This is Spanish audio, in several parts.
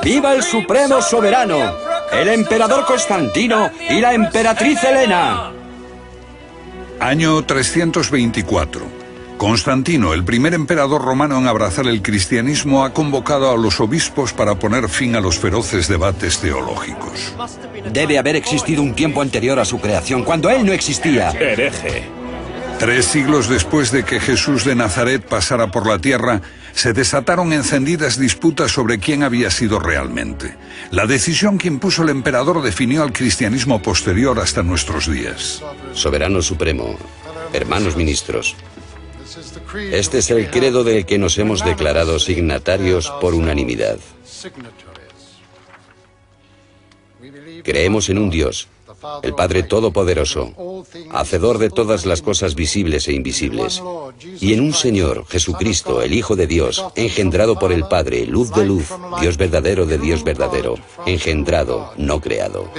¡Viva el supremo soberano, el emperador Constantino y la emperatriz Helena! Año 324. Constantino, el primer emperador romano en abrazar el cristianismo, ha convocado a los obispos para poner fin a los feroces debates teológicos. Debe haber existido un tiempo anterior a su creación, cuando él no existía. Hereje. 3 siglos después de que Jesús de Nazaret pasara por la tierra, se desataron encendidas disputas sobre quién había sido realmente. La decisión que impuso el emperador definió al cristianismo posterior hasta nuestros días. Soberano Supremo, hermanos ministros, este es el credo del que nos hemos declarado signatarios por unanimidad. Creemos en un Dios, el Padre Todopoderoso, hacedor de todas las cosas visibles e invisibles, y en un Señor, Jesucristo, el Hijo de Dios, engendrado por el Padre, luz de luz, Dios verdadero de Dios verdadero, engendrado, no creado.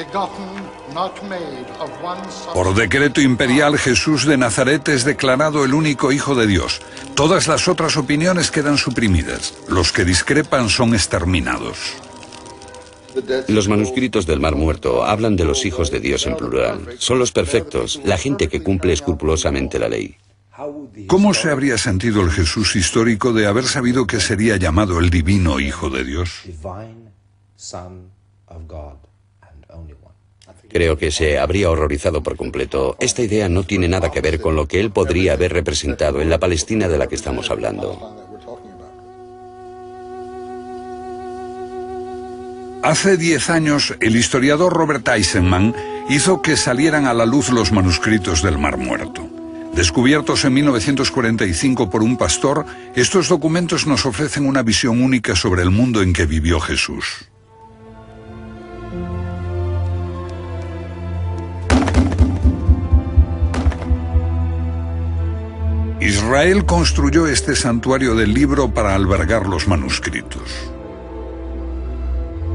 Por decreto imperial, Jesús de Nazaret es declarado el único Hijo de Dios. Todas las otras opiniones quedan suprimidas. Los que discrepan son exterminados. Los manuscritos del Mar Muerto hablan de los hijos de Dios en plural. Son los perfectos, la gente que cumple escrupulosamente la ley. ¿Cómo se habría sentido el Jesús histórico de haber sabido que sería llamado el divino Hijo de Dios? Creo que se habría horrorizado por completo. Esta idea no tiene nada que ver con lo que él podría haber representado en la Palestina de la que estamos hablando. Hace 10 años, el historiador Robert Eisenman hizo que salieran a la luz los manuscritos del Mar Muerto. Descubiertos en 1945 por un pastor, estos documentos nos ofrecen una visión única sobre el mundo en que vivió Jesús. Israel construyó este santuario del libro para albergar los manuscritos.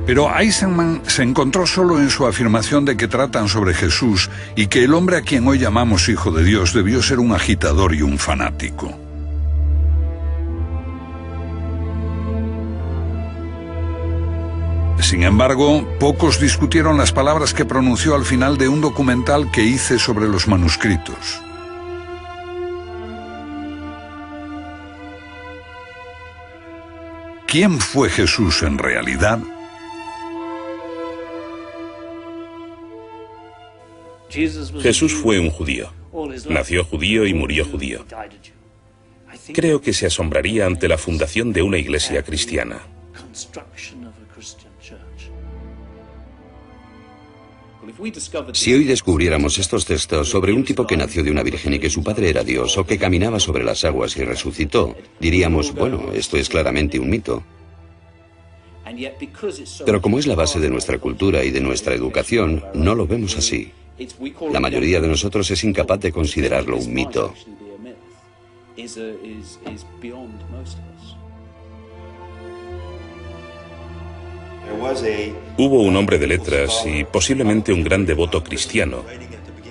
Pero Eisenman se encontró solo en su afirmación de que tratan sobre Jesús y que el hombre a quien hoy llamamos Hijo de Dios debió ser un agitador y un fanático. Sin embargo, pocos discutieron las palabras que pronunció al final de un documental que hice sobre los manuscritos. ¿Quién fue Jesús en realidad? Jesús fue un judío. Nació judío y murió judío. Creo que se asombraría ante la fundación de una iglesia cristiana. Si hoy descubriéramos estos textos sobre un tipo que nació de una virgen y que su padre era Dios o que caminaba sobre las aguas y resucitó, diríamos, bueno, esto es claramente un mito. Pero como es la base de nuestra cultura y de nuestra educación, no lo vemos así. La mayoría de nosotros es incapaz de considerarlo un mito. Hubo un hombre de letras y posiblemente un gran devoto cristiano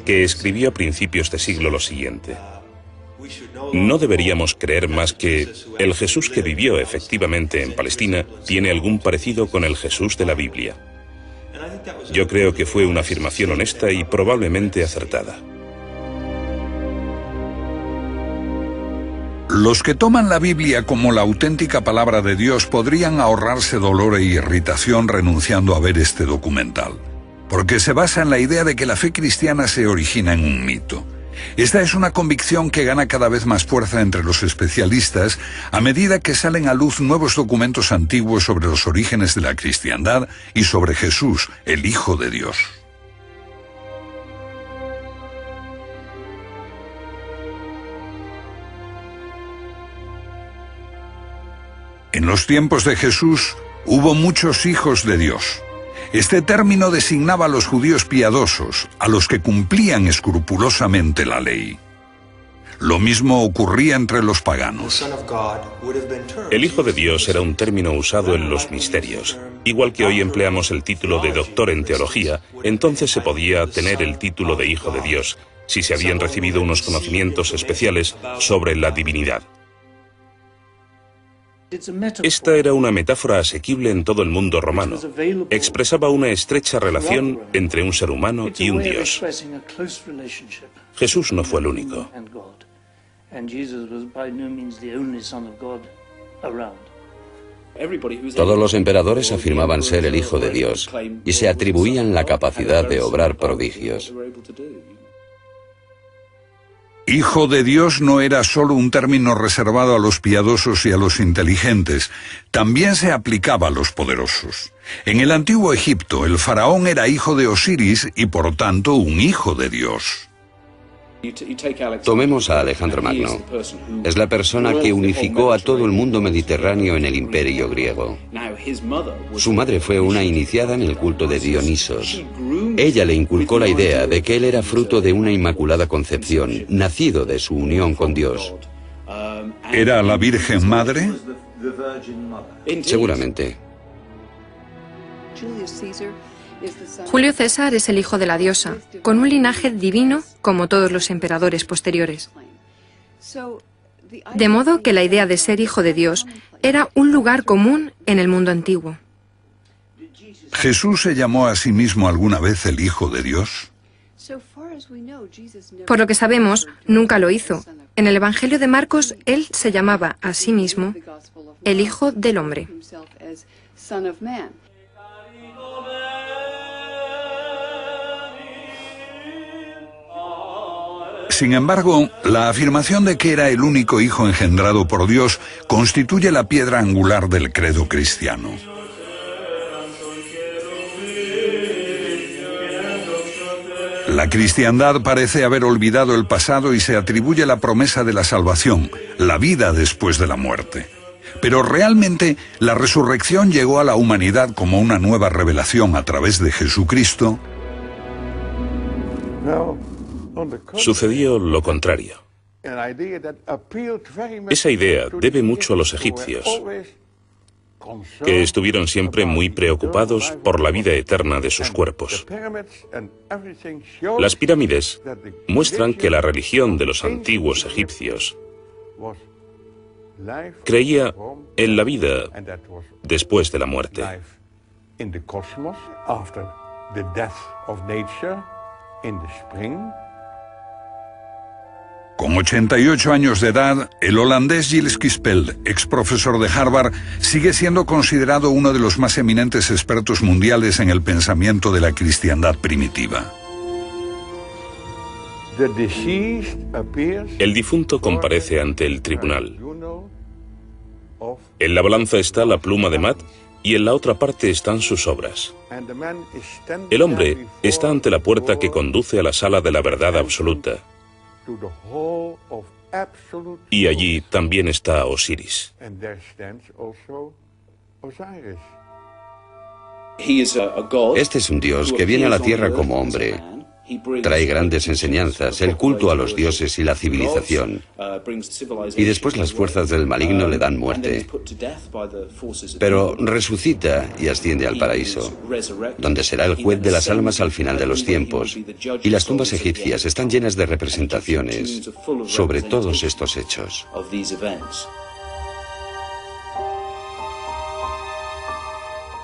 que escribió a principios de siglo lo siguiente: no deberíamos creer más que el Jesús que vivió efectivamente en Palestina tiene algún parecido con el Jesús de la Biblia. Yo creo que fue una afirmación honesta y probablemente acertada. Los que toman la Biblia como la auténtica palabra de Dios podrían ahorrarse dolor e irritación renunciando a ver este documental, porque se basa en la idea de que la fe cristiana se origina en un mito. Esta es una convicción que gana cada vez más fuerza entre los especialistas a medida que salen a luz nuevos documentos antiguos sobre los orígenes de la cristiandad y sobre Jesús, el Hijo de Dios. En los tiempos de Jesús hubo muchos hijos de Dios. Este término designaba a los judíos piadosos, a los que cumplían escrupulosamente la ley. Lo mismo ocurría entre los paganos. El Hijo de Dios era un término usado en los misterios. Igual que hoy empleamos el título de doctor en teología, entonces se podía tener el título de Hijo de Dios, si se habían recibido unos conocimientos especiales sobre la divinidad. Esta era una metáfora asequible en todo el mundo romano. Expresaba una estrecha relación entre un ser humano y un Dios. Jesús no fue el único. Todos los emperadores afirmaban ser el Hijo de Dios y se atribuían la capacidad de obrar prodigios. Hijo de Dios no era solo un término reservado a los piadosos y a los inteligentes, también se aplicaba a los poderosos. En el antiguo Egipto, el faraón era hijo de Osiris y por tanto un hijo de Dios. Tomemos a Alejandro Magno. Es la persona que unificó a todo el mundo mediterráneo en el imperio griego. Su madre fue una iniciada en el culto de Dionisos. Ella le inculcó la idea de que él era fruto de una inmaculada concepción, nacido de su unión con Dios. ¿Era la Virgen Madre? Seguramente. Julio César es el hijo de la diosa, con un linaje divino como todos los emperadores posteriores. De modo que la idea de ser hijo de Dios era un lugar común en el mundo antiguo. ¿Jesús se llamó a sí mismo alguna vez el Hijo de Dios? Por lo que sabemos, nunca lo hizo. En el Evangelio de Marcos, él se llamaba a sí mismo el Hijo del Hombre. Sin embargo, la afirmación de que era el único hijo engendrado por Dios constituye la piedra angular del credo cristiano. La cristiandad parece haber olvidado el pasado y se atribuye la promesa de la salvación, la vida después de la muerte. Pero realmente la resurrección llegó a la humanidad como una nueva revelación a través de Jesucristo. Sucedió lo contrario. Esa idea debe mucho a los egipcios, que estuvieron siempre muy preocupados por la vida eterna de sus cuerpos. Las pirámides muestran que la religión de los antiguos egipcios creía en la vida después de la muerte. Con 88 años de edad, el holandés Gilles Quispel, ex profesor de Harvard, sigue siendo considerado uno de los más eminentes expertos mundiales en el pensamiento de la cristiandad primitiva. El difunto comparece ante el tribunal. En la balanza está la pluma de Mat y en la otra parte están sus obras. El hombre está ante la puerta que conduce a la sala de la verdad absoluta. Y allí también está Osiris. Este es un Dios que viene a la tierra como hombre. Trae grandes enseñanzas, el culto a los dioses y la civilización. Y después las fuerzas del maligno le dan muerte. Pero resucita y asciende al paraíso, donde será el juez de las almas al final de los tiempos. Y las tumbas egipcias están llenas de representaciones sobre todos estos hechos.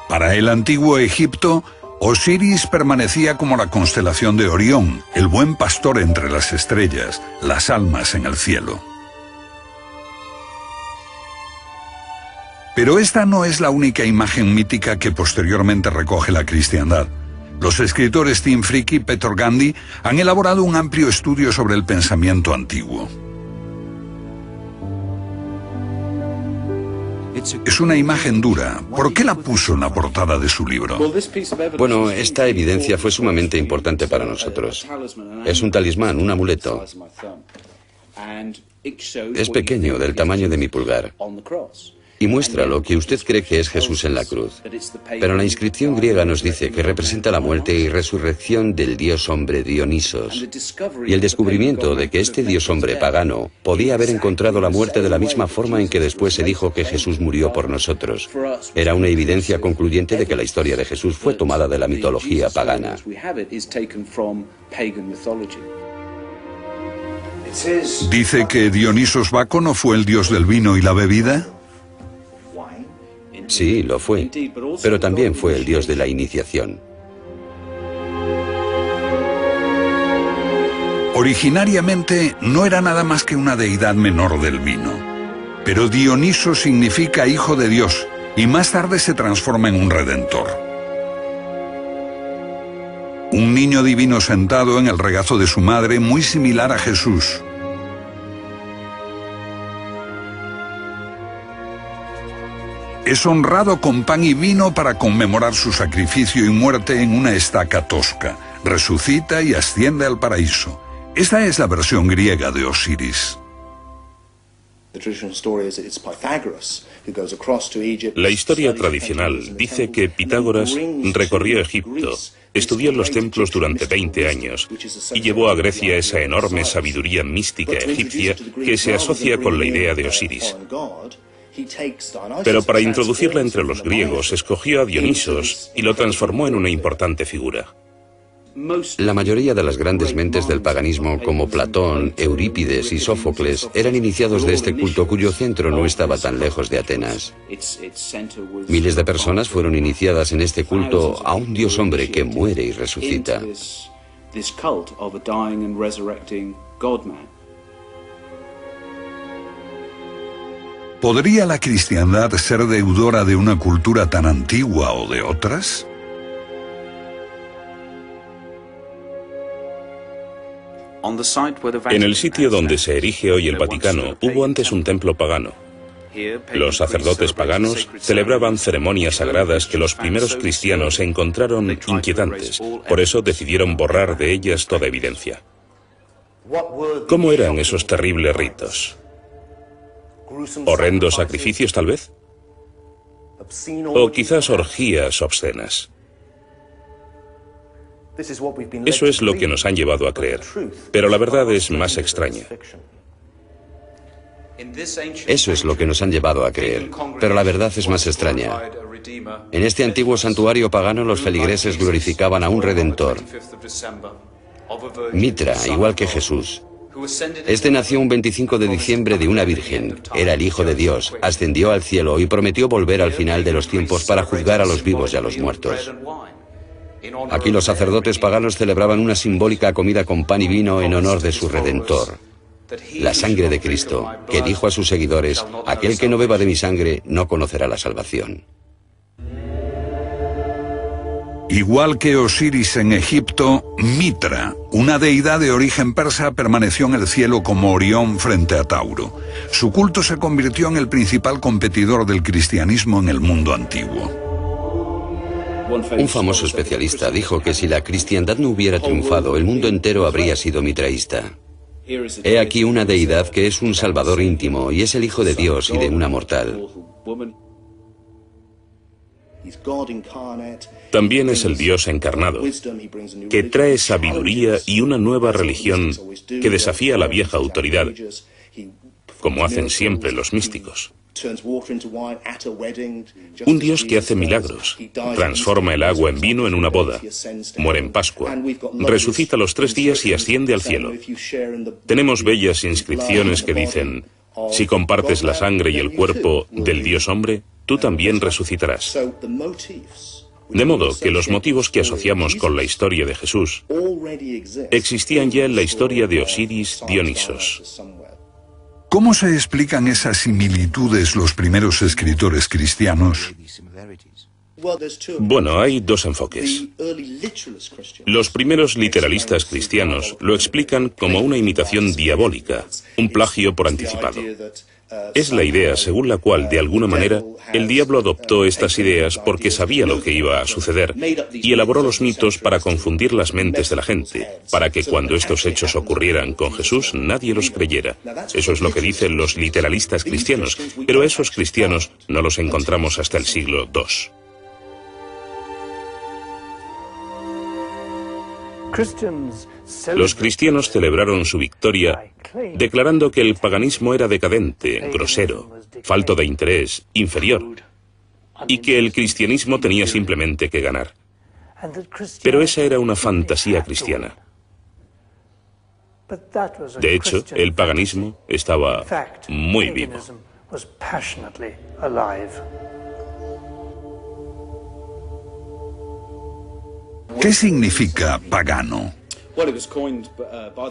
Para el antiguo Egipto, Osiris permanecía como la constelación de Orión, el buen pastor entre las estrellas, las almas en el cielo. Pero esta no es la única imagen mítica que posteriormente recoge la cristiandad. Los escritores Tim Frick y Peter Gandhi han elaborado un amplio estudio sobre el pensamiento antiguo. Es una imagen dura. ¿Por qué la puso en la portada de su libro? Bueno, esta evidencia fue sumamente importante para nosotros. Es un talismán, un amuleto. Es pequeño, del tamaño de mi pulgar. Y muestra lo que usted cree que es Jesús en la cruz. Pero la inscripción griega nos dice que representa la muerte y resurrección del dios hombre Dionisos. Y el descubrimiento de que este dios hombre pagano podía haber encontrado la muerte de la misma forma en que después se dijo que Jesús murió por nosotros. Era una evidencia concluyente de que la historia de Jesús fue tomada de la mitología pagana. ¿Dice que Dionisos Baco no fue el dios del vino y la bebida? Sí, lo fue, pero también fue el dios de la iniciación. Originariamente no era nada más que una deidad menor del vino, pero Dioniso significa hijo de Dios y más tarde se transforma en un redentor. Un niño divino sentado en el regazo de su madre, muy similar a Jesús. Es honrado con pan y vino para conmemorar su sacrificio y muerte en una estaca tosca. Resucita y asciende al paraíso. Esta es la versión griega de Osiris. La historia tradicional dice que Pitágoras recorrió Egipto, estudió en los templos durante 20 años y llevó a Grecia esa enorme sabiduría mística egipcia que se asocia con la idea de Osiris. Pero para introducirla entre los griegos, escogió a Dionisos y lo transformó en una importante figura. La mayoría de las grandes mentes del paganismo, como Platón, Eurípides y Sófocles, eran iniciados de este culto cuyo centro no estaba tan lejos de Atenas. Miles de personas fueron iniciadas en este culto a un dios hombre que muere y resucita. ¿Podría la cristiandad ser deudora de una cultura tan antigua o de otras? En el sitio donde se erige hoy el Vaticano, hubo antes un templo pagano. Los sacerdotes paganos celebraban ceremonias sagradas que los primeros cristianos encontraron inquietantes, por eso decidieron borrar de ellas toda evidencia. ¿Cómo eran esos terribles ritos? ¿Horrendos sacrificios, tal vez? ¿O quizás orgías obscenas? Eso es lo que nos han llevado a creer, pero la verdad es más extraña. Eso es lo que nos han llevado a creer, pero la verdad es más extraña. En este antiguo santuario pagano los feligreses glorificaban a un redentor, Mitra, igual que Jesús. Este nació un 25 de diciembre de una virgen, era el Hijo de Dios, ascendió al cielo y prometió volver al final de los tiempos para juzgar a los vivos y a los muertos. Aquí los sacerdotes paganos celebraban una simbólica comida con pan y vino en honor de su Redentor, la sangre de Cristo, que dijo a sus seguidores: aquel que no beba de mi sangre no conocerá la salvación. Igual que Osiris en Egipto, Mitra, una deidad de origen persa, permaneció en el cielo como Orión frente a Tauro. Su culto se convirtió en el principal competidor del cristianismo en el mundo antiguo. Un famoso especialista dijo que si la cristiandad no hubiera triunfado, el mundo entero habría sido mitraísta. He aquí una deidad que es un salvador íntimo y es el Hijo de Dios y de una mortal. También es el Dios encarnado, que trae sabiduría y una nueva religión que desafía la vieja autoridad, como hacen siempre los místicos. Un Dios que hace milagros, transforma el agua en vino en una boda, muere en Pascua, resucita los 3 días y asciende al cielo. Tenemos bellas inscripciones que dicen: si compartes la sangre y el cuerpo del Dios hombre, tú también resucitarás. De modo que los motivos que asociamos con la historia de Jesús existían ya en la historia de Osiris Dionisos. ¿Cómo se explican esas similitudes los primeros escritores cristianos? Bueno, hay 2 enfoques. Los primeros literalistas cristianos lo explican como una imitación diabólica, un plagio por anticipado. Es la idea según la cual, de alguna manera, el diablo adoptó estas ideas porque sabía lo que iba a suceder y elaboró los mitos para confundir las mentes de la gente, para que cuando estos hechos ocurrieran con Jesús nadie los creyera. Eso es lo que dicen los literalistas cristianos, pero esos cristianos no los encontramos hasta el siglo II. Los cristianos celebraron su victoria declarando que el paganismo era decadente, grosero, falto de interés, inferior, y que el cristianismo tenía simplemente que ganar. Pero esa era una fantasía cristiana. De hecho, el paganismo estaba muy vivo. ¿Qué significa pagano?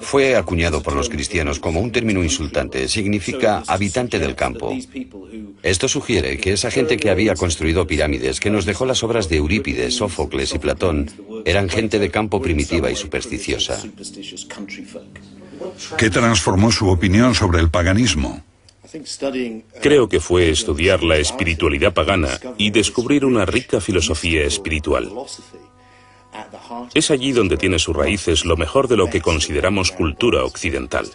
Fue acuñado por los cristianos como un término insultante. Significa habitante del campo. Esto sugiere que esa gente que había construido pirámides, que nos dejó las obras de Eurípides, Sófocles y Platón, eran gente de campo primitiva y supersticiosa. ¿Qué transformó su opinión sobre el paganismo? Creo que fue estudiar la espiritualidad pagana y descubrir una rica filosofía espiritual. Es allí donde tiene sus raíces lo mejor de lo que consideramos cultura occidental.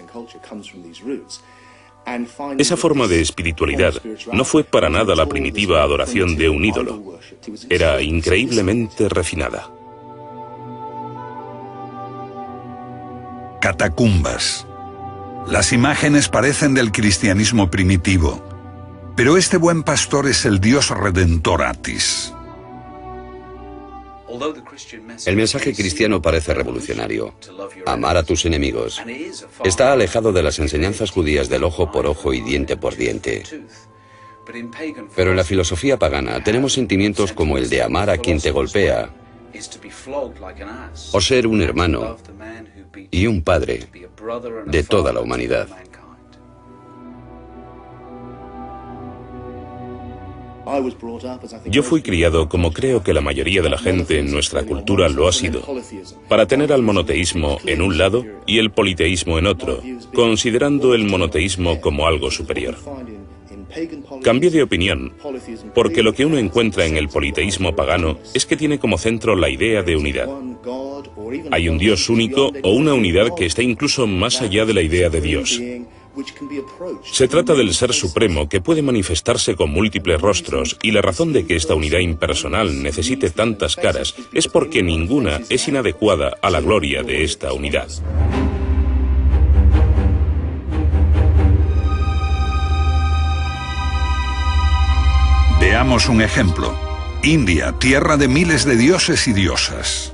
Esa forma de espiritualidad no fue para nada la primitiva adoración de un ídolo. Era increíblemente refinada. Catacumbas. Las imágenes parecen del cristianismo primitivo, pero este buen pastor es el Dios redentor Atis. El mensaje cristiano parece revolucionario. Amar a tus enemigos. Está alejado de las enseñanzas judías del ojo por ojo y diente por diente. Pero en la filosofía pagana tenemos sentimientos como el de amar a quien te golpea, o ser un hermano y un padre de toda la humanidad. Yo fui criado, como creo que la mayoría de la gente en nuestra cultura lo ha sido, para tener al monoteísmo en un lado y el politeísmo en otro, considerando el monoteísmo como algo superior. Cambié de opinión, porque lo que uno encuentra en el politeísmo pagano es que tiene como centro la idea de unidad. Hay un Dios único o una unidad que está incluso más allá de la idea de Dios. Se trata del Ser Supremo que puede manifestarse con múltiples rostros, y la razón de que esta unidad impersonal necesite tantas caras es porque ninguna es inadecuada a la gloria de esta unidad. Veamos un ejemplo. India, tierra de miles de dioses y diosas.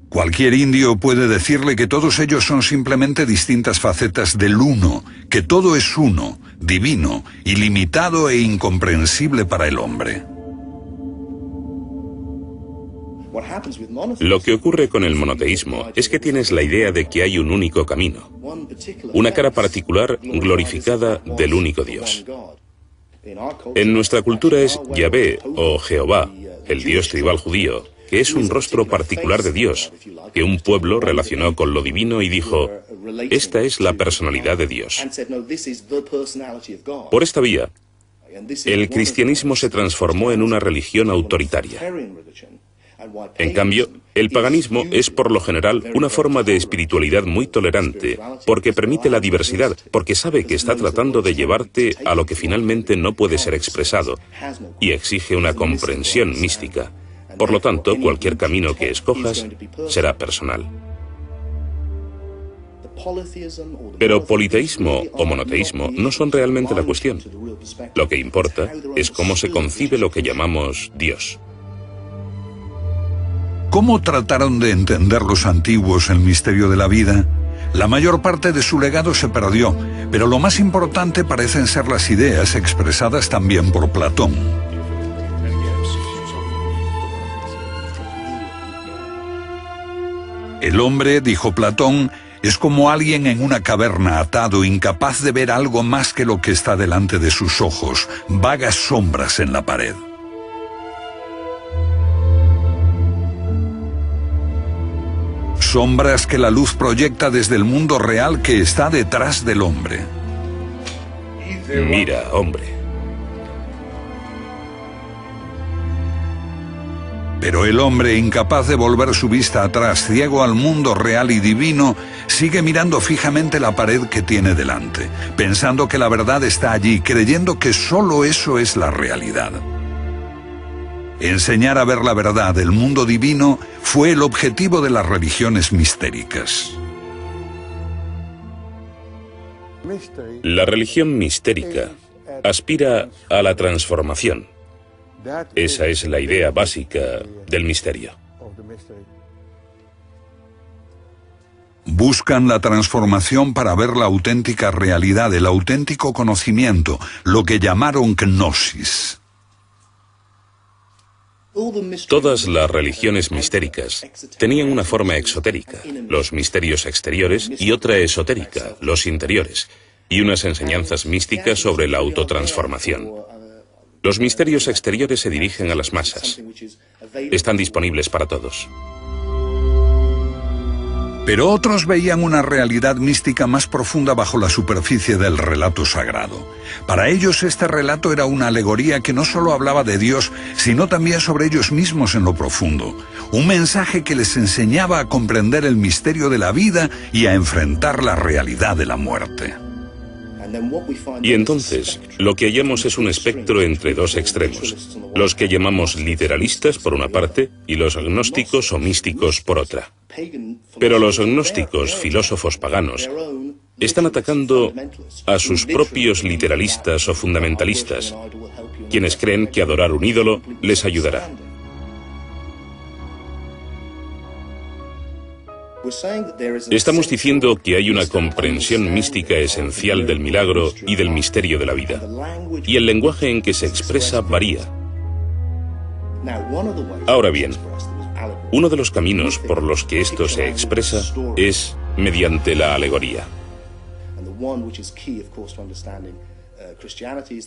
Cualquier indio puede decirle que todos ellos son simplemente distintas facetas del uno, que todo es uno, divino, ilimitado e incomprensible para el hombre. Lo que ocurre con el monoteísmo es que tienes la idea de que hay un único camino, una cara particular glorificada del único Dios. En nuestra cultura es Yahvé o Jehová, el Dios tribal judío, que es un rostro particular de Dios, que un pueblo relacionó con lo divino y dijo, esta es la personalidad de Dios. Por esta vía, el cristianismo se transformó en una religión autoritaria. En cambio, el paganismo es por lo general una forma de espiritualidad muy tolerante, porque permite la diversidad, porque sabe que está tratando de llevarte a lo que finalmente no puede ser expresado, y exige una comprensión mística. Por lo tanto, cualquier camino que escojas será personal. Pero politeísmo o monoteísmo no son realmente la cuestión. Lo que importa es cómo se concibe lo que llamamos Dios. ¿Cómo trataron de entender los antiguos el misterio de la vida? La mayor parte de su legado se perdió, pero lo más importante parecen ser las ideas expresadas también por Platón. El hombre, dijo Platón, es como alguien en una caverna atado, incapaz de ver algo más que lo que está delante de sus ojos, vagas sombras en la pared. Sombras que la luz proyecta desde el mundo real que está detrás del hombre. Mira, hombre. Pero el hombre, incapaz de volver su vista atrás, ciego al mundo real y divino, sigue mirando fijamente la pared que tiene delante, pensando que la verdad está allí, creyendo que solo eso es la realidad. Enseñar a ver la verdad del mundo divino fue el objetivo de las religiones mistéricas. La religión mistérica aspira a la transformación. Esa es la idea básica del misterio. Buscan la transformación para ver la auténtica realidad, el auténtico conocimiento, lo que llamaron gnosis. Todas las religiones mistéricas tenían una forma exotérica, los misterios exteriores, y otra esotérica, los interiores, y unas enseñanzas místicas sobre la autotransformación. Los misterios exteriores se dirigen a las masas. Están disponibles para todos. Pero otros veían una realidad mística más profunda bajo la superficie del relato sagrado. Para ellos este relato era una alegoría que no solo hablaba de Dios, sino también sobre ellos mismos en lo profundo. Un mensaje que les enseñaba a comprender el misterio de la vida y a enfrentar la realidad de la muerte. Y entonces, lo que hallamos es un espectro entre dos extremos, los que llamamos literalistas por una parte y los gnósticos o místicos por otra. Pero los gnósticos, filósofos paganos, están atacando a sus propios literalistas o fundamentalistas, quienes creen que adorar un ídolo les ayudará. Estamos diciendo que hay una comprensión mística esencial del milagro y del misterio de la vida, y el lenguaje en que se expresa varía. Ahora bien, uno de los caminos por los que esto se expresa es mediante la alegoría.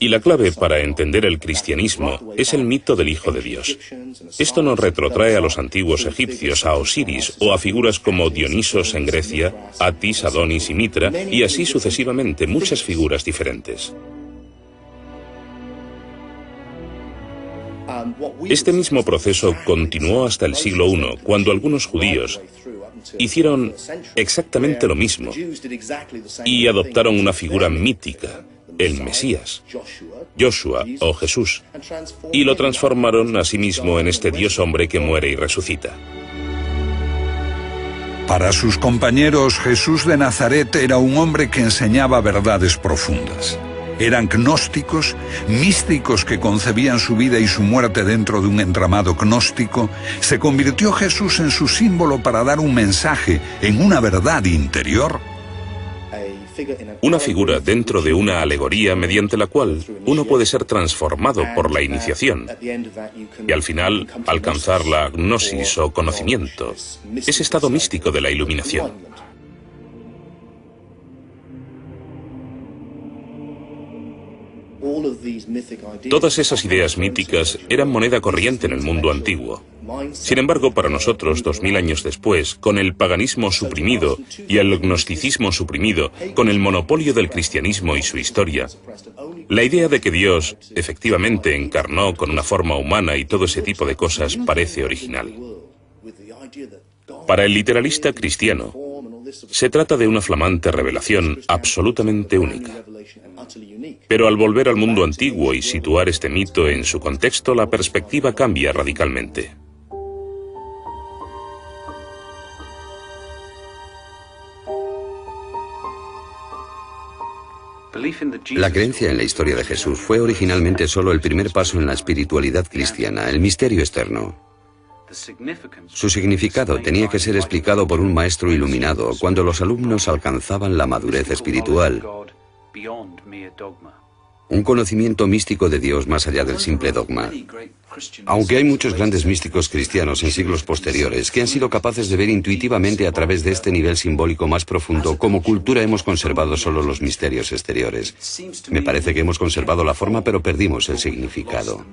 Y la clave para entender el cristianismo es el mito del Hijo de Dios. Esto nos retrotrae a los antiguos egipcios, a Osiris o a figuras como Dionisos en Grecia, Atis, Adonis y Mitra, y así sucesivamente, muchas figuras diferentes. Este mismo proceso continuó hasta el siglo I, cuando algunos judíos hicieron exactamente lo mismo y adoptaron una figura mítica, el Mesías, Joshua o Jesús, y lo transformaron a sí mismo en este Dios hombre que muere y resucita. Para sus compañeros, Jesús de Nazaret era un hombre que enseñaba verdades profundas. Eran gnósticos, místicos que concebían su vida y su muerte dentro de un entramado gnóstico. Se convirtió Jesús en su símbolo para dar un mensaje en una verdad interior. Una figura dentro de una alegoría mediante la cual uno puede ser transformado por la iniciación y al final alcanzar la gnosis o conocimiento, ese estado místico de la iluminación. Todas esas ideas míticas eran moneda corriente en el mundo antiguo. Sin embargo, para nosotros, 2000 años después, con el paganismo suprimido y el gnosticismo suprimido, con el monopolio del cristianismo y su historia, la idea de que Dios efectivamente encarnó con una forma humana y todo ese tipo de cosas parece original. Para el literalista cristiano, se trata de una flamante revelación absolutamente única. Pero al volver al mundo antiguo y situar este mito en su contexto, la perspectiva cambia radicalmente. La creencia en la historia de Jesús fue originalmente solo el primer paso en la espiritualidad cristiana, el misterio externo. Su significado tenía que ser explicado por un maestro iluminado cuando los alumnos alcanzaban la madurez espiritual. Un conocimiento místico de Dios más allá del simple dogma. Aunque hay muchos grandes místicos cristianos en siglos posteriores que han sido capaces de ver intuitivamente a través de este nivel simbólico más profundo, como cultura hemos conservado solo los misterios exteriores. Me parece que hemos conservado la forma, pero perdimos el significado.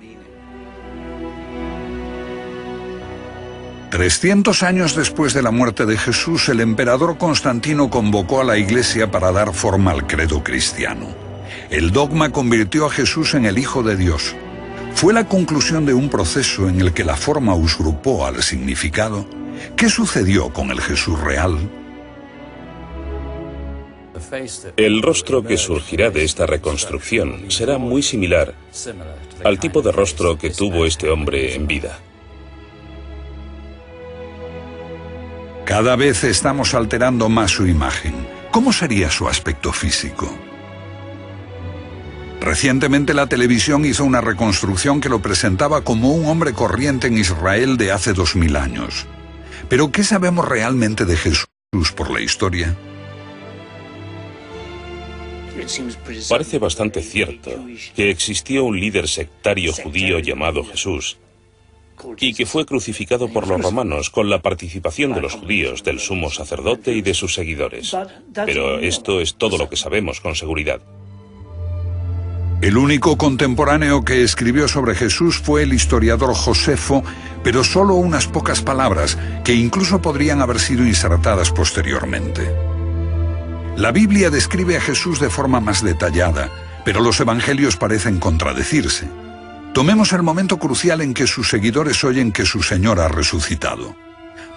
300 años después de la muerte de Jesús, el emperador Constantino convocó a la Iglesia para dar forma al credo cristiano. El dogma convirtió a Jesús en el Hijo de Dios. Fue la conclusión de un proceso en el que la forma usurpó al significado. ¿Qué sucedió con el Jesús real? El rostro que surgirá de esta reconstrucción será muy similar al tipo de rostro que tuvo este hombre en vida. Cada vez estamos alterando más su imagen. ¿Cómo sería su aspecto físico? Recientemente la televisión hizo una reconstrucción que lo presentaba como un hombre corriente en Israel de hace 2000 años. ¿Pero qué sabemos realmente de Jesús por la historia? Parece bastante cierto que existió un líder sectario judío llamado Jesús, y que fue crucificado por los romanos con la participación de los judíos, del sumo sacerdote y de sus seguidores. Pero esto es todo lo que sabemos con seguridad. El único contemporáneo que escribió sobre Jesús fue el historiador Josefo, pero solo unas pocas palabras, que incluso podrían haber sido insertadas posteriormente. La Biblia describe a Jesús de forma más detallada, pero los evangelios parecen contradecirse. Tomemos el momento crucial en que sus seguidores oyen que su Señor ha resucitado.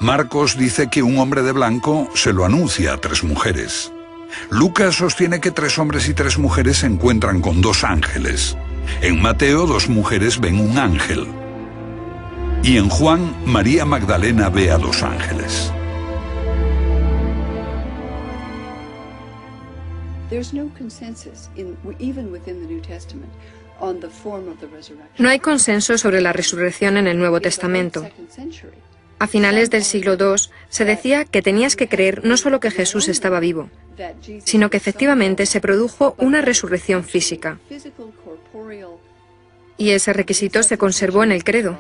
Marcos dice que un hombre de blanco se lo anuncia a 3 mujeres. Lucas sostiene que 3 hombres y 3 mujeres se encuentran con 2 ángeles. En Mateo, 2 mujeres ven un ángel. Y en Juan, María Magdalena ve a 2 ángeles. No hay consenso sobre la resurrección en el Nuevo Testamento. A finales del siglo II se decía que tenías que creer no solo que Jesús estaba vivo, sino que efectivamente se produjo una resurrección física. Y ese requisito se conservó en el credo.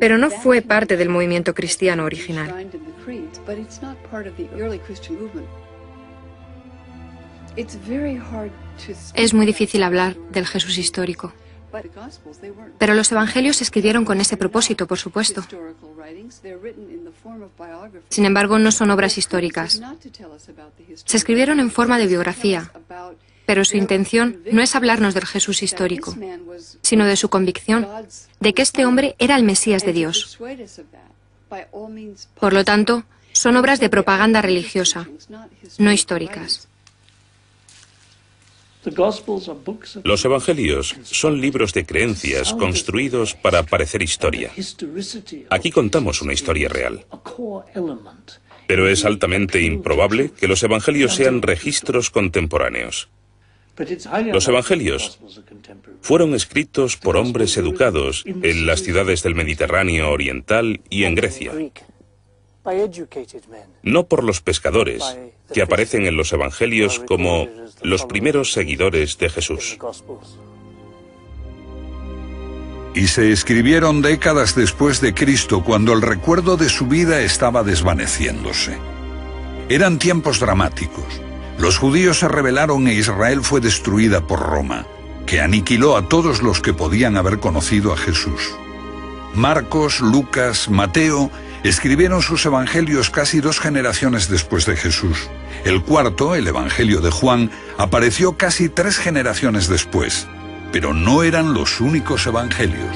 Pero no fue parte del movimiento cristiano original. Es muy difícil hablar del Jesús histórico. Pero los evangelios se escribieron con ese propósito, por supuesto. Sin embargo, no son obras históricas. Se escribieron en forma de biografía, pero su intención no es hablarnos del Jesús histórico, sino de su convicción de que este hombre era el Mesías de Dios. Por lo tanto, son obras de propaganda religiosa, no históricas. Los evangelios son libros de creencias construidos para parecer historia. Aquí contamos una historia real. Pero es altamente improbable que los evangelios sean registros contemporáneos. Los evangelios fueron escritos por hombres educados en las ciudades del Mediterráneo oriental y en Grecia. No por los pescadores, que aparecen en los evangelios como los primeros seguidores de Jesús. Y se escribieron décadas después de Cristo, cuando el recuerdo de su vida estaba desvaneciéndose. Eran tiempos dramáticos. Los judíos se rebelaron e Israel fue destruida por Roma, que aniquiló a todos los que podían haber conocido a Jesús. Marcos, Lucas, Mateo escribieron sus evangelios casi 2 generaciones después de Jesús. El cuarto, el Evangelio de Juan, apareció casi 3 generaciones después, pero no eran los únicos evangelios.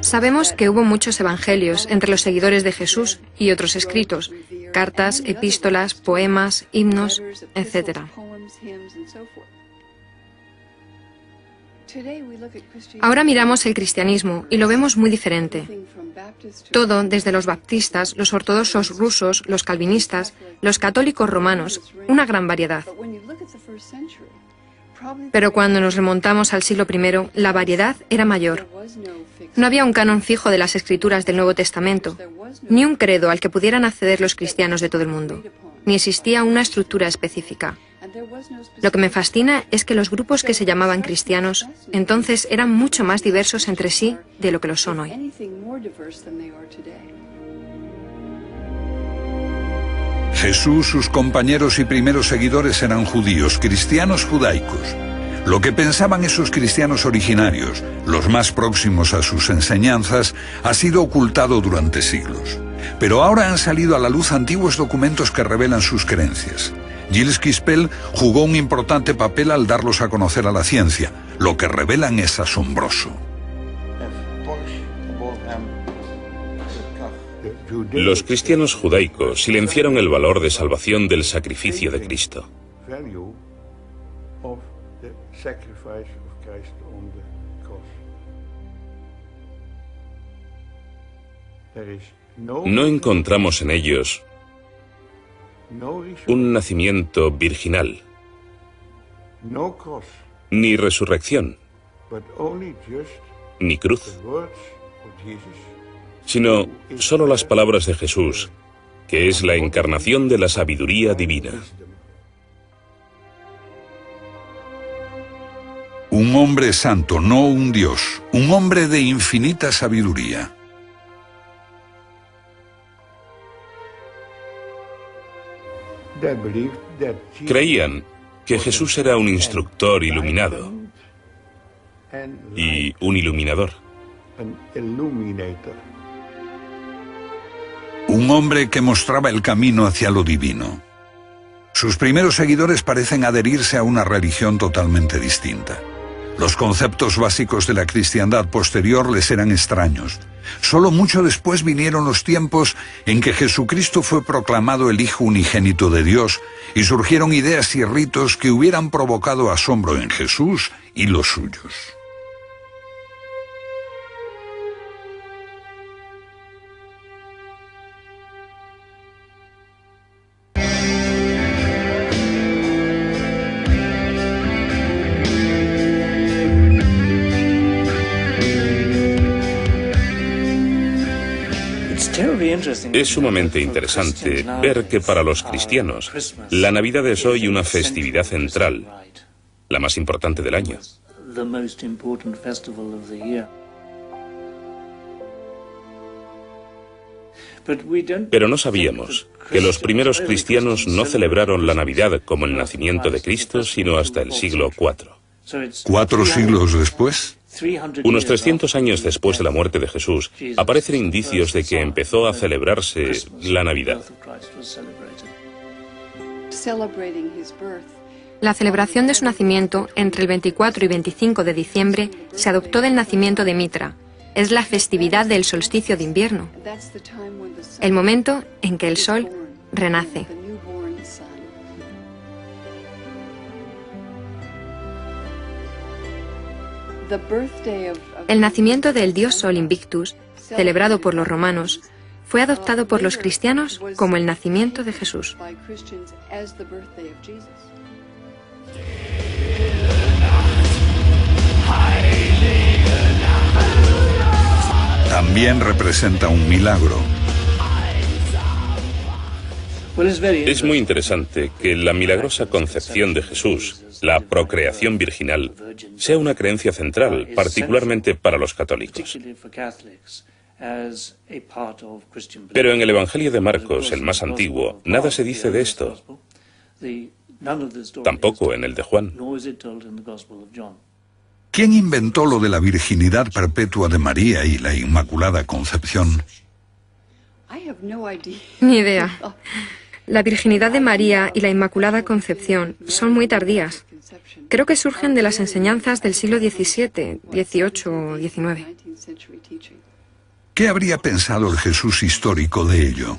Sabemos que hubo muchos evangelios entre los seguidores de Jesús y otros escritos, cartas, epístolas, poemas, himnos, etc. Ahora miramos el cristianismo y lo vemos muy diferente. Todo, desde los baptistas, los ortodoxos rusos, los calvinistas, los católicos romanos, una gran variedad. Pero cuando nos remontamos al siglo I, la variedad era mayor. No había un canon fijo de las escrituras del Nuevo Testamento, ni un credo al que pudieran acceder los cristianos de todo el mundo, ni existía una estructura específica. Lo que me fascina es que los grupos que se llamaban cristianos entonces eran mucho más diversos entre sí de lo que lo son hoy. Jesús, sus compañeros y primeros seguidores eran judíos, cristianos judaicos. Lo que pensaban esos cristianos originarios, los más próximos a sus enseñanzas, ha sido ocultado durante siglos. Pero ahora han salido a la luz antiguos documentos que revelan sus creencias. Gilles Quispel jugó un importante papel al darlos a conocer a la ciencia. Lo que revelan es asombroso. Los cristianos judaicos silenciaron el valor de salvación del sacrificio de Cristo. No encontramos en ellos un nacimiento virginal, ni resurrección, ni cruz, sino solo las palabras de Jesús, que es la encarnación de la sabiduría divina. Un un hombre santo, no un Dios, un hombre de infinita sabiduría. Creían que Jesús era un instructor iluminado y un iluminador. Un hombre que mostraba el camino hacia lo divino. Sus primeros seguidores parecen adherirse a una religión totalmente distinta. Los conceptos básicos de la cristiandad posterior les eran extraños. Solo mucho después vinieron los tiempos en que Jesucristo fue proclamado el Hijo unigénito de Dios y surgieron ideas y ritos que hubieran provocado asombro en Jesús y los suyos. Es sumamente interesante ver que para los cristianos la Navidad es hoy una festividad central, la más importante del año. Pero no sabíamos que los primeros cristianos no celebraron la Navidad como el nacimiento de Cristo, sino hasta el siglo IV. 4 siglos después. Unos 300 años después de la muerte de Jesús, aparecen indicios de que empezó a celebrarse la Navidad. La celebración de su nacimiento entre el 24 y 25 de diciembre se adoptó del nacimiento de Mitra. Es la festividad del solsticio de invierno, el momento en que el sol renace. El nacimiento del dios Sol Invictus, celebrado por los romanos, fue adoptado por los cristianos como el nacimiento de Jesús. También representa un milagro. Es muy interesante que la milagrosa concepción de Jesús, la procreación virginal, sea una creencia central, particularmente para los católicos. Pero en el Evangelio de Marcos, el más antiguo, nada se dice de esto. Tampoco en el de Juan. ¿Quién inventó lo de la virginidad perpetua de María y la Inmaculada Concepción? Ni idea. La virginidad de María y la Inmaculada Concepción son muy tardías. Creo que surgen de las enseñanzas del siglo XVII, XVIII o XIX. ¿Qué habría pensado el Jesús histórico de ello?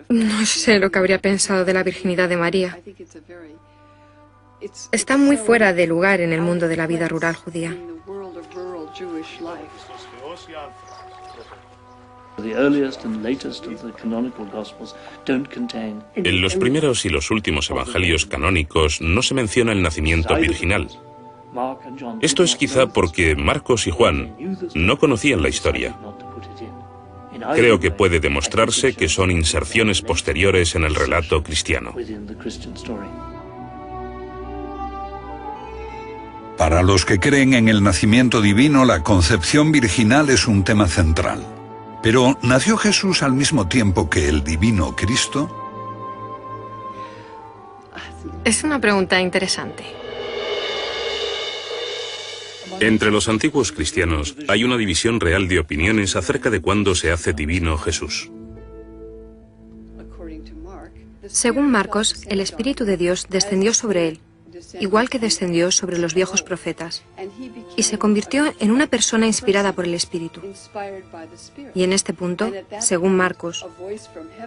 No sé lo que habría pensado de la virginidad de María. Está muy fuera de lugar en el mundo de la vida rural judía. En los primeros y los últimos evangelios canónicos no se menciona el nacimiento virginal. Esto es quizá porque Marcos y Juan no conocían la historia. Creo que puede demostrarse que son inserciones posteriores en el relato cristiano. Para los que creen en el nacimiento divino, la concepción virginal es un tema central. Pero, ¿nació Jesús al mismo tiempo que el divino Cristo? Es una pregunta interesante. Entre los antiguos cristianos hay una división real de opiniones acerca de cuándo se hace divino Jesús. Según Marcos, el Espíritu de Dios descendió sobre él, igual que descendió sobre los viejos profetas, y se convirtió en una persona inspirada por el Espíritu. Y en este punto, según Marcos,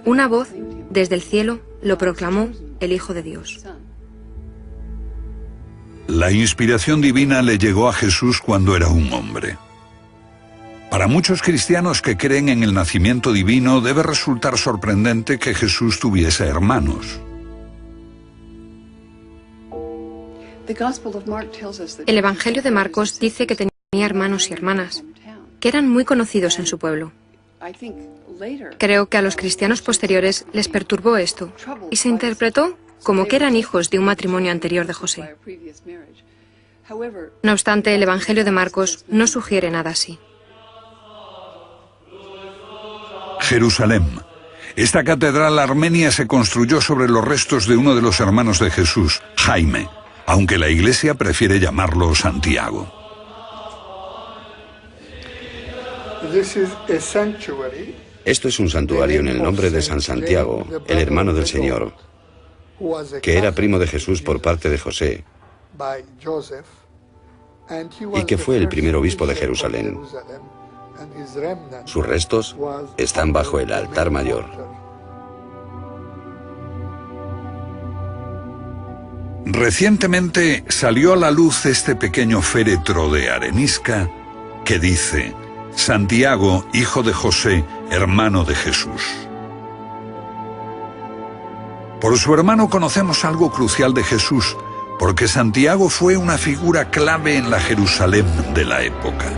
una voz desde el cielo lo proclamó el Hijo de Dios. La inspiración divina le llegó a Jesús cuando era un hombre. Para muchos cristianos que creen en el nacimiento divino, debe resultar sorprendente que Jesús tuviese hermanos. El Evangelio de Marcos dice que tenía hermanos y hermanas, que eran muy conocidos en su pueblo. Creo que a los cristianos posteriores les perturbó esto y se interpretó como que eran hijos de un matrimonio anterior de José. No obstante, el Evangelio de Marcos no sugiere nada así. Jerusalén. Esta catedral armenia se construyó sobre los restos de uno de los hermanos de Jesús, Jaime, aunque la Iglesia prefiere llamarlo Santiago. Esto es un santuario en el nombre de San Santiago, el hermano del Señor, que era primo de Jesús por parte de José, y que fue el primer obispo de Jerusalén. Sus restos están bajo el altar mayor. Recientemente salió a la luz este pequeño féretro de arenisca que dice: Santiago, hijo de José, hermano de Jesús. Por su hermano conocemos algo crucial de Jesús, porque Santiago fue una figura clave en la Jerusalén de la época.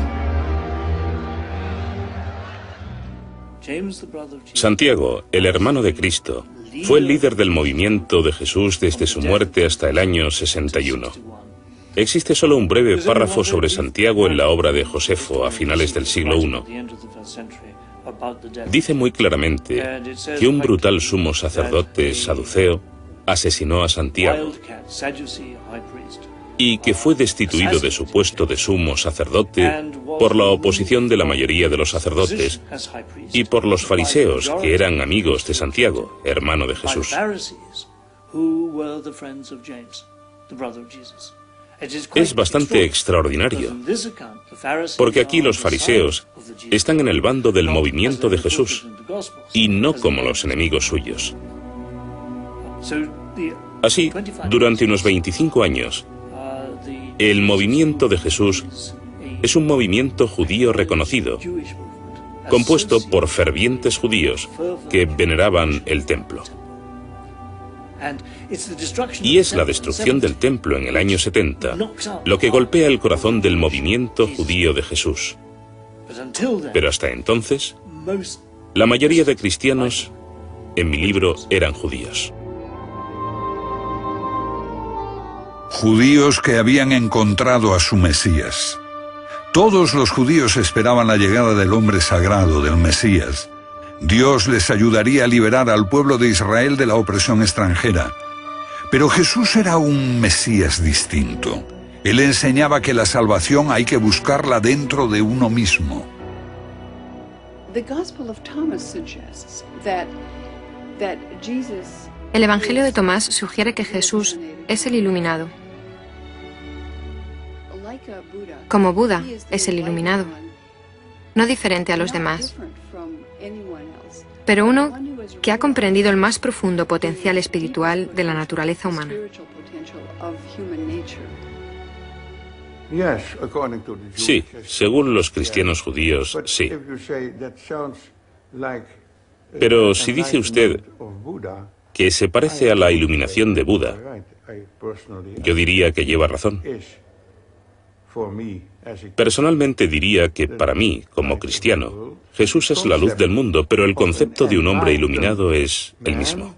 Santiago, el hermano de Cristo, fue el líder del movimiento de Jesús desde su muerte hasta el año 61. Existe solo un breve párrafo sobre Santiago en la obra de Josefo a finales del siglo I. Dice muy claramente que un brutal sumo sacerdote saduceo asesinó a Santiago y que fue destituido de su puesto de sumo sacerdote por la oposición de la mayoría de los sacerdotes y por los fariseos, que eran amigos de Santiago, hermano de Jesús. Es bastante extraordinario, porque aquí los fariseos están en el bando del movimiento de Jesús y no como los enemigos suyos. Así, durante unos 25 años, el movimiento de Jesús es un movimiento judío reconocido, compuesto por fervientes judíos que veneraban el templo. Y es la destrucción del templo en el año 70 lo que golpea el corazón del movimiento judío de Jesús. Pero hasta entonces, la mayoría de cristianos en mi libro eran judíos. Judíos que habían encontrado a su Mesías. Todos los judíos esperaban la llegada del hombre sagrado, del Mesías. Dios les ayudaría a liberar al pueblo de Israel de la opresión extranjera. Pero Jesús era un Mesías distinto. Él enseñaba que la salvación hay que buscarla dentro de uno mismo. El Evangelio de Tomás sugiere que Jesús es el iluminado. Como Buda es el iluminado, no diferente a los demás, pero uno que ha comprendido el más profundo potencial espiritual de la naturaleza humana. Sí, según los cristianos judíos, sí. Pero si dice usted que se parece a la iluminación de Buda, yo diría que lleva razón. Personalmente diría que para mí, como cristiano, Jesús es la luz del mundo, pero el concepto de un hombre iluminado es el mismo.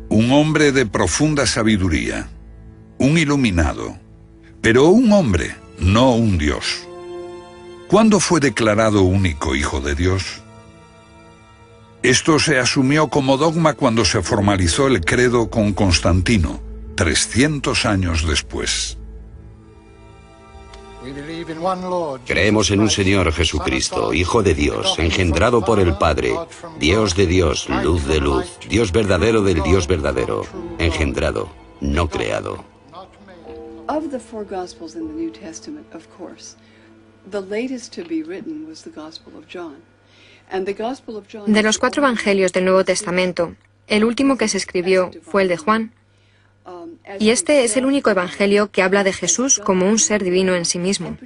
Un hombre de profunda sabiduría, un iluminado, pero un hombre, no un Dios. ¿Cuándo fue declarado único Hijo de Dios? Esto se asumió como dogma cuando se formalizó el credo con Constantino, 300 años después. Creemos en un Señor Jesucristo, Hijo de Dios, engendrado por el Padre, Dios de Dios, luz de luz, Dios verdadero del Dios verdadero, engendrado, no creado. De los 4 evangelios del Nuevo Testamento, el último que se escribió fue el de Juan. Y este es el único evangelio que habla de Jesús como un ser divino en sí mismo,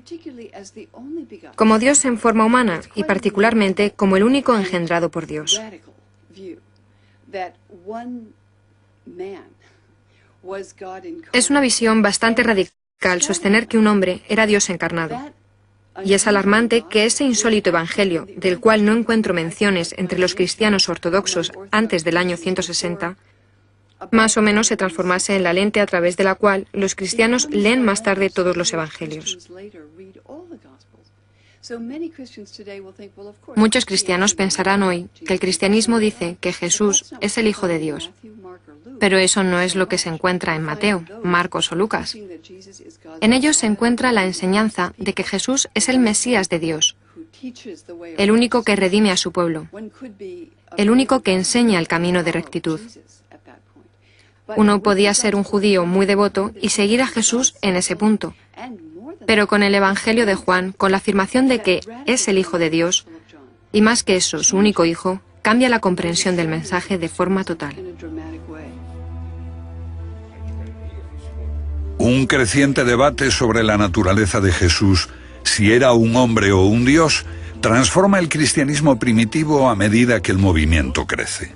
como Dios en forma humana y particularmente como el único engendrado por Dios. Es una visión bastante radical sostener que un hombre era Dios encarnado. Y es alarmante que ese insólito evangelio, del cual no encuentro menciones entre los cristianos ortodoxos antes del año 160, más o menos se transformase en la lente a través de la cual los cristianos leen más tarde todos los evangelios. Muchos cristianos pensarán hoy que el cristianismo dice que Jesús es el Hijo de Dios, pero eso no es lo que se encuentra en Mateo, Marcos o Lucas. En ellos se encuentra la enseñanza de que Jesús es el Mesías de Dios, el único que redime a su pueblo, el único que enseña el camino de rectitud. Uno podía ser un judío muy devoto y seguir a Jesús en ese punto, pero con el Evangelio de Juan, con la afirmación de que es el Hijo de Dios, y más que eso, su único Hijo, cambia la comprensión del mensaje de forma total. Un creciente debate sobre la naturaleza de Jesús, si era un hombre o un Dios, transforma el cristianismo primitivo a medida que el movimiento crece.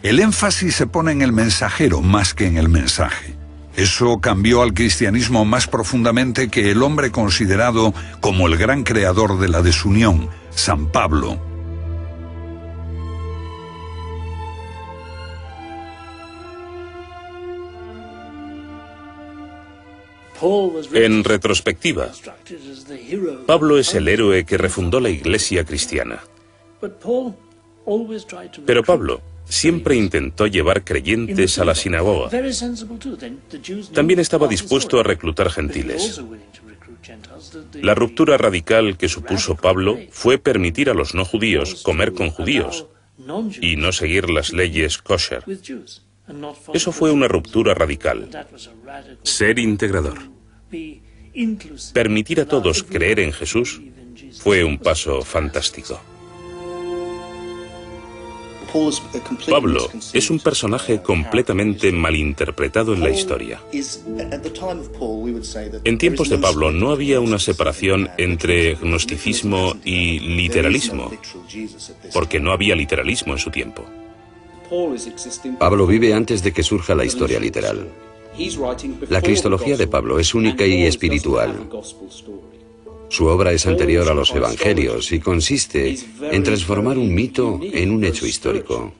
El énfasis se pone en el mensajero más que en el mensaje. Eso cambió al cristianismo más profundamente que el hombre considerado como el gran creador de la desunión, San Pablo. En retrospectiva, Pablo es el héroe que refundó la iglesia cristiana. Pero Pablo siempre intentó llevar creyentes a la sinagoga. También estaba dispuesto a reclutar gentiles. La ruptura radical que supuso Pablo fue permitir a los no judíos comer con judíos y no seguir las leyes kosher. Eso fue una ruptura radical. Ser integrador. Permitir a todos creer en Jesús fue un paso fantástico. Pablo es un personaje completamente malinterpretado en la historia. En tiempos de Pablo no había una separación entre gnosticismo y literalismo, porque no había literalismo en su tiempo. Pablo vive antes de que surja la historia literal. La cristología de Pablo es única y espiritual. Su obra es anterior a los evangelios y consiste en transformar un mito en un hecho histórico.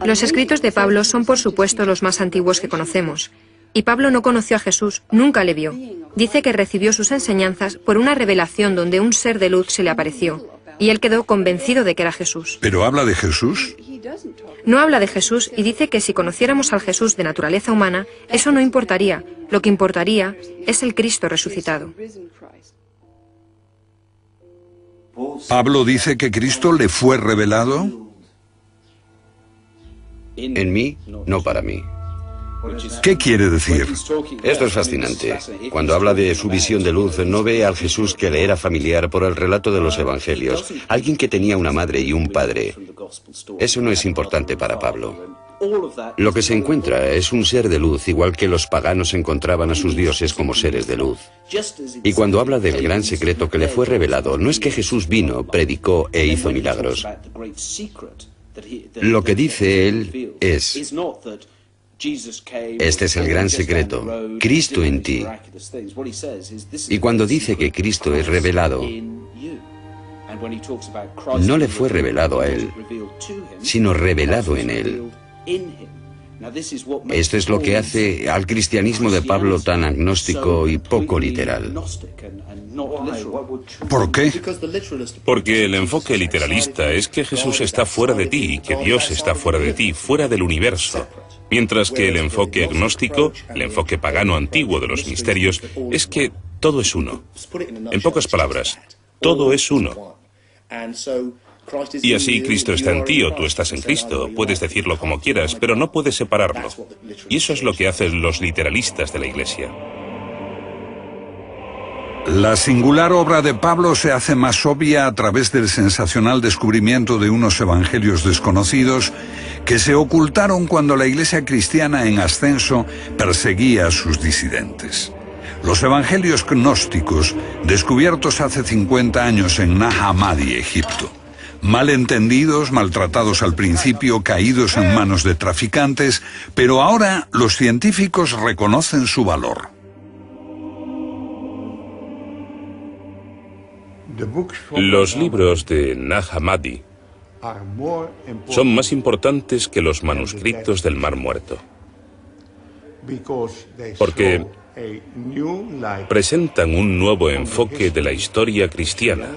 Los escritos de Pablo son, por supuesto, los más antiguos que conocemos. Y Pablo no conoció a Jesús, nunca le vio. Dice que recibió sus enseñanzas por una revelación donde un ser de luz se le apareció, y él quedó convencido de que era Jesús. ¿Pero habla de Jesús? No habla de Jesús y dice que si conociéramos al Jesús de naturaleza humana, eso no importaría. Lo que importaría es el Cristo resucitado. ¿Pablo dice que Cristo le fue revelado? En mí, no para mí. ¿Qué quiere decir? Esto es fascinante. Cuando habla de su visión de luz, no ve al Jesús que le era familiar por el relato de los evangelios, alguien que tenía una madre y un padre. Eso no es importante para Pablo. Lo que se encuentra es un ser de luz, igual que los paganos encontraban a sus dioses como seres de luz. Y cuando habla del gran secreto que le fue revelado, no es que Jesús vino, predicó e hizo milagros. Lo que dice él es: este es el gran secreto, Cristo en ti. Y cuando dice que Cristo es revelado, no le fue revelado a él, sino revelado en él. Esto es lo que hace al cristianismo de Pablo tan agnóstico y poco literal. ¿Por qué? Porque el enfoque literalista es que Jesús está fuera de ti y que Dios está fuera de ti, fuera del universo. Mientras que el enfoque agnóstico, el enfoque pagano antiguo de los misterios, es que todo es uno. En pocas palabras, todo es uno. Y así Cristo está en ti o tú estás en Cristo. Puedes decirlo como quieras, pero no puedes separarlo. Y eso es lo que hacen los literalistas de la Iglesia. La singular obra de Pablo se hace más obvia a través del sensacional descubrimiento de unos evangelios desconocidos que se ocultaron cuando la Iglesia cristiana en ascenso perseguía a sus disidentes. Los evangelios gnósticos, descubiertos hace 50 años en Nag Hammadi, Egipto. Mal entendidos, maltratados al principio, caídos en manos de traficantes, pero ahora los científicos reconocen su valor. Los libros de Nag Hammadi son más importantes que los manuscritos del Mar Muerto, porque presentan un nuevo enfoque de la historia cristiana,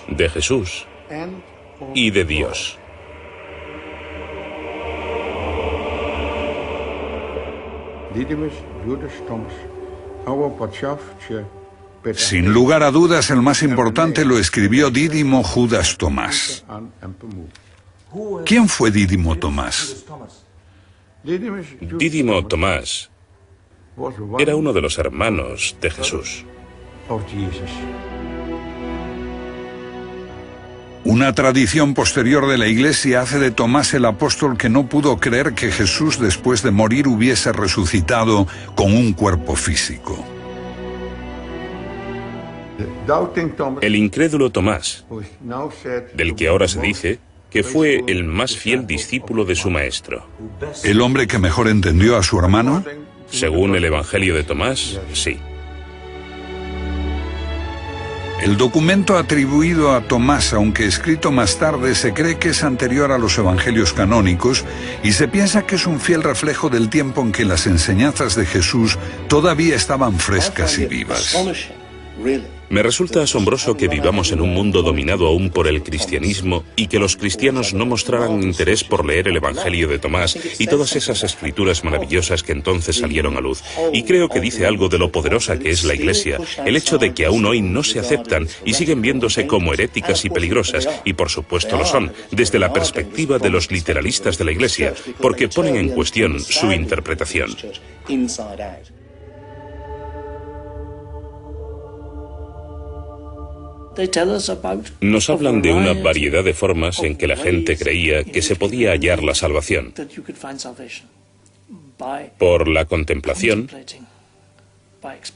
de Jesús y de Dios. Sin lugar a dudas, el más importante lo escribió Dídimo Judas Tomás. ¿Quién fue Dídimo Tomás? Dídimo Tomás era uno de los hermanos de Jesús. Una tradición posterior de la Iglesia hace de Tomás el apóstol que no pudo creer que Jesús después de morir hubiese resucitado con un cuerpo físico. El incrédulo Tomás, del que ahora se dice que fue el más fiel discípulo de su maestro. ¿El hombre que mejor entendió a su hermano? Según el Evangelio de Tomás, sí. El documento atribuido a Tomás, aunque escrito más tarde, se cree que es anterior a los evangelios canónicos y se piensa que es un fiel reflejo del tiempo en que las enseñanzas de Jesús todavía estaban frescas y vivas. Me resulta asombroso que vivamos en un mundo dominado aún por el cristianismo y que los cristianos no mostraran interés por leer el Evangelio de Tomás y todas esas escrituras maravillosas que entonces salieron a luz. Y creo que dice algo de lo poderosa que es la Iglesia, el hecho de que aún hoy no se aceptan y siguen viéndose como heréticas y peligrosas, y por supuesto lo son, desde la perspectiva de los literalistas de la Iglesia, porque ponen en cuestión su interpretación. Nos hablan de una variedad de formas en que la gente creía que se podía hallar la salvación. Por la contemplación,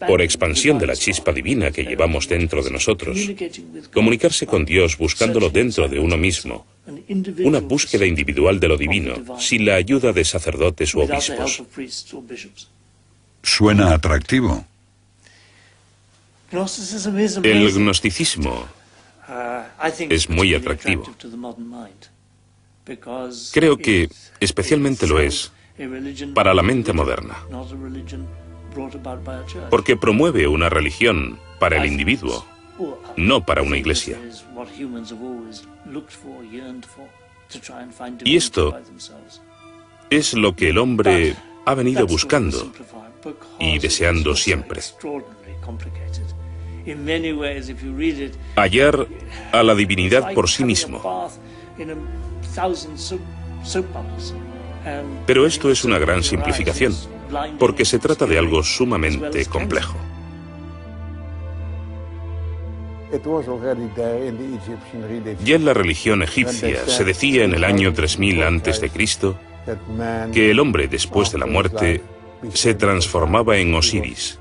por expansión de la chispa divina que llevamos dentro de nosotros, comunicarse con Dios buscándolo dentro de uno mismo, una búsqueda individual de lo divino, sin la ayuda de sacerdotes u obispos. Suena atractivo. El gnosticismo es muy atractivo. Creo que especialmente lo es para la mente moderna, porque promueve una religión para el individuo, no para una iglesia. Y esto es lo que el hombre ha venido buscando y deseando siempre. Hallar a la divinidad por sí mismo. Pero esto es una gran simplificación, porque se trata de algo sumamente complejo. Ya en la religión egipcia se decía en el año 3000 a.C. que el hombre después de la muerte se transformaba en Osiris.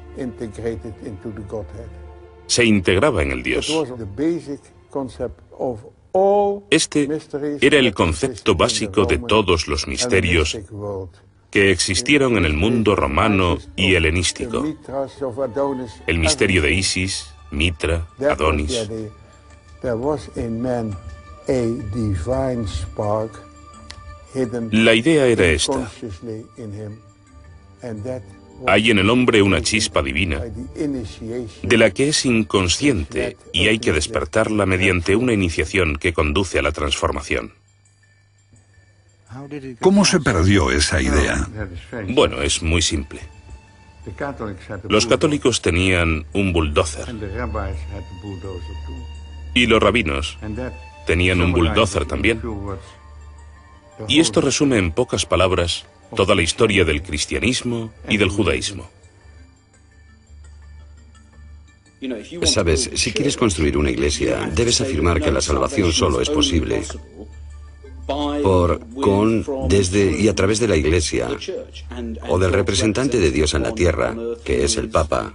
Se integraba en el Dios. Este era el concepto básico de todos los misterios que existieron en el mundo romano y helenístico. El misterio de Isis, Mitra, Adonis. La idea era esta. Hay en el hombre una chispa divina, de la que es inconsciente y hay que despertarla mediante una iniciación que conduce a la transformación. ¿Cómo se perdió esa idea? Bueno, es muy simple. Los católicos tenían un bulldozer y los rabinos tenían un bulldozer también. Y esto resume en pocas palabras toda la historia del cristianismo y del judaísmo. Sabes, si quieres construir una iglesia, debes afirmar que la salvación solo es posible por, con, desde y a través de la iglesia, o del representante de Dios en la tierra, que es el Papa,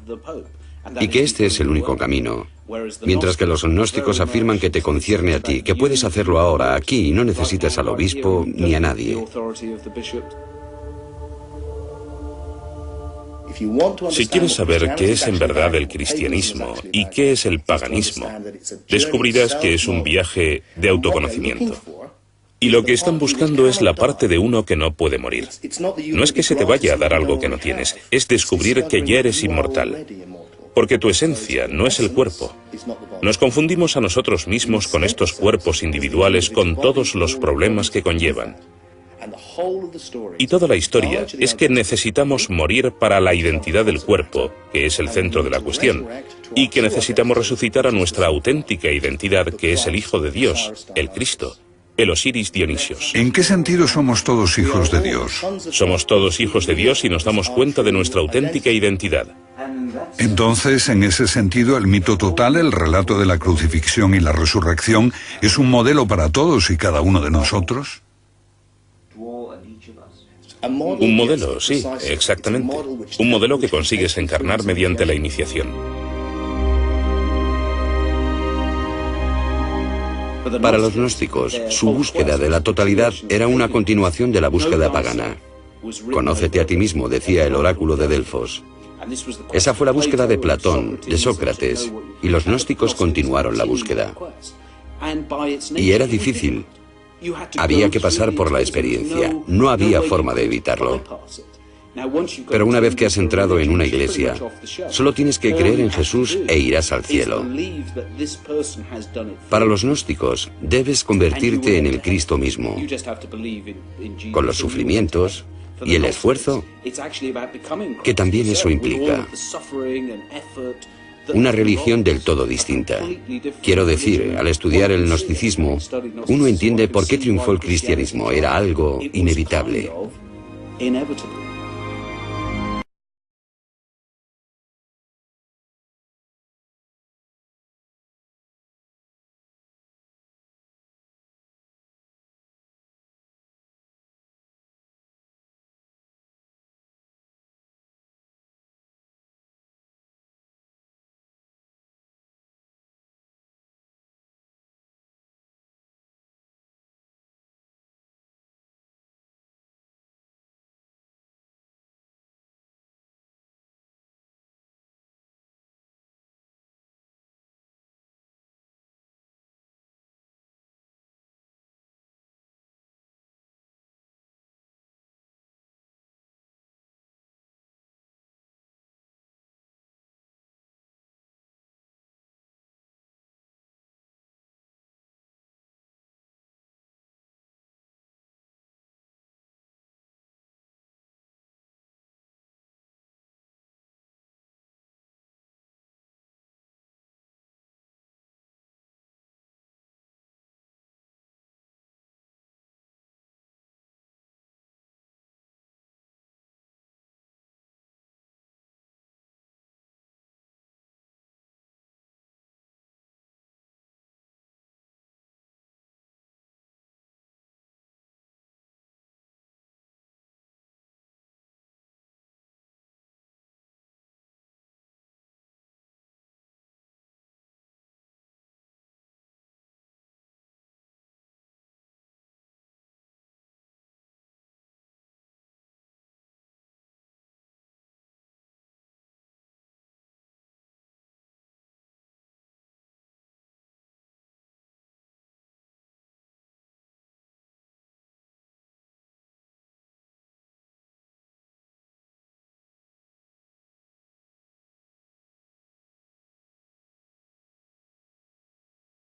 y que este es el único camino. Mientras que los gnósticos afirman que te concierne a ti, que puedes hacerlo ahora, aquí, y no necesitas al obispo ni a nadie. Si quieres saber qué es en verdad el cristianismo y qué es el paganismo, descubrirás que es un viaje de autoconocimiento. Y lo que están buscando es la parte de uno que no puede morir. No es que se te vaya a dar algo que no tienes, es descubrir que ya eres inmortal. Porque tu esencia no es el cuerpo. Nos confundimos a nosotros mismos con estos cuerpos individuales con todos los problemas que conllevan. Y toda la historia es que necesitamos morir para la identidad del cuerpo, que es el centro de la cuestión, y que necesitamos resucitar a nuestra auténtica identidad, que es el Hijo de Dios, el Cristo, el Osiris Dionisios. ¿En qué sentido somos todos hijos de Dios? Somos todos hijos de Dios y nos damos cuenta de nuestra auténtica identidad. Entonces, en ese sentido, el mito total, el relato de la crucifixión y la resurrección, ¿es un modelo para todos y cada uno de nosotros? Un modelo, sí, exactamente. Un modelo que consigues encarnar mediante la iniciación. Para los gnósticos, su búsqueda de la totalidad era una continuación de la búsqueda pagana. Conócete a ti mismo, decía el oráculo de Delfos. Esa fue la búsqueda de Platón, de Sócrates, y los gnósticos continuaron la búsqueda. Y era difícil. Había que pasar por la experiencia. No había forma de evitarlo. Pero una vez que has entrado en una iglesia, solo tienes que creer en Jesús e irás al cielo. Para los gnósticos, debes convertirte en el Cristo mismo, con los sufrimientos y el esfuerzo que también eso implica. Una religión del todo distinta. Quiero decir, al estudiar el gnosticismo, uno entiende por qué triunfó el cristianismo. Era algo inevitable.